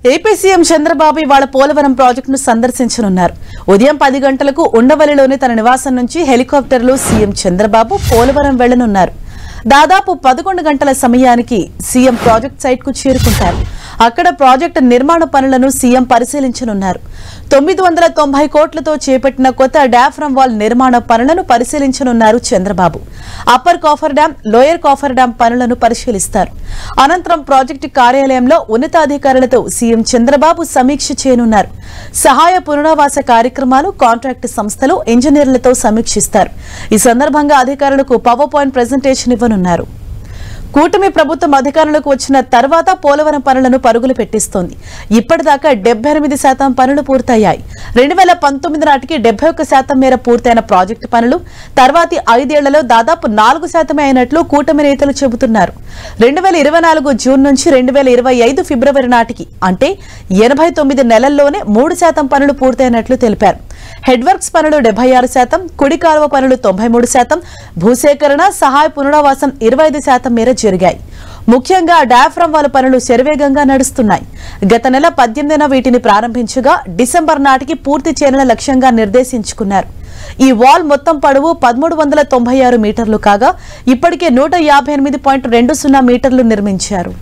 AP CM Chandrababu ఇవాళ పోలవరం ప్రాజెక్టును సందర్శించనున్నారు. ఉదయం 10 గంటలకు ఉండవల్లిలోని తన నివాసం నుంచి హెలికాప్టర్లో సీఎం చంద్రబాబు పోలవరం వెళ్లనున్నారు. దాదాపు 11 గంటల సమయానికి సీఎం ప్రాజెక్ట్ సైట్ కు చేరుకుంటారు. అక్కడ ప్రాజెక్టు నిర్మాణ పనులను సీఎం పరిశీలించనున్నారు. 990 కోట్లతో చేపట్టిన కొత్త డాఫ్రమ్ వాల్ నిర్మాణ పనులను పరిశీలించనున్నారు Chandrababu. Upper coffer dam, lower coffer dam పనులను పరిశీలిస్తారు. అనంతరం ప్రాజెక్టు కార్యాలయంలో ఉన్నతాధికారులతో సీఎం చంద్రబాబు సమీక్ష చేయనున్నారు. సహాయ పునరావాస కార్యక్రమాలు, కాంట్రాక్టు సంస్థలు, ఇంజనీర్లతో సమీక్షిస్తారు. ఈ సందర్భంగా అధికారులకు పవర్ పాయింట్ ప్రెజెంటేషన్ ఇవ్వనున్నారు. కూటమి ప్రభుత్వం అధికారులకు వచ్చిన తర్వాత పోలవరం పనులను పరుగులు పెట్టిస్తోంది. ఇప్పటిదాకా 78% పనులు పూర్తయ్యాయి. 2019 నాటికి 71% మేర పూర్తయిన ప్రాజెక్టు పనులు తర్వాతి 5 ఏళ్లలో దాదాపు 4% అయినట్లు కూటమి నేతలు చెబుతున్నారు. 2024 జూన్ నుంచి 2025 ఫిబ్రవరి నాటికి అంటే 89 నెలల్లోనే 3% పనులు పూర్తయినట్లు తెలిపారు. హెడ్ వర్క్స్ పనులు 76%, కుడి కాలువ పనులు 93%, భూసేకరణ, సహాయ పునరావాసం 25% మేర జరిగాయి. ముఖ్యంగా డాఫ్రమ్ వాల్ పనులు శరవేగంగా నడుస్తున్నాయి. గత నెల 18న వీటిని ప్రారంభించగా డిసెంబర్ నాటికి పూర్తి చేయాలని లక్ష్యంగా నిర్దేశించుకున్నారు. ఈ వాల్ మొత్తం పొడవు 1396 మీటర్లు కాగా ఇప్పటికే 158.20 మీటర్లు నిర్మించారు.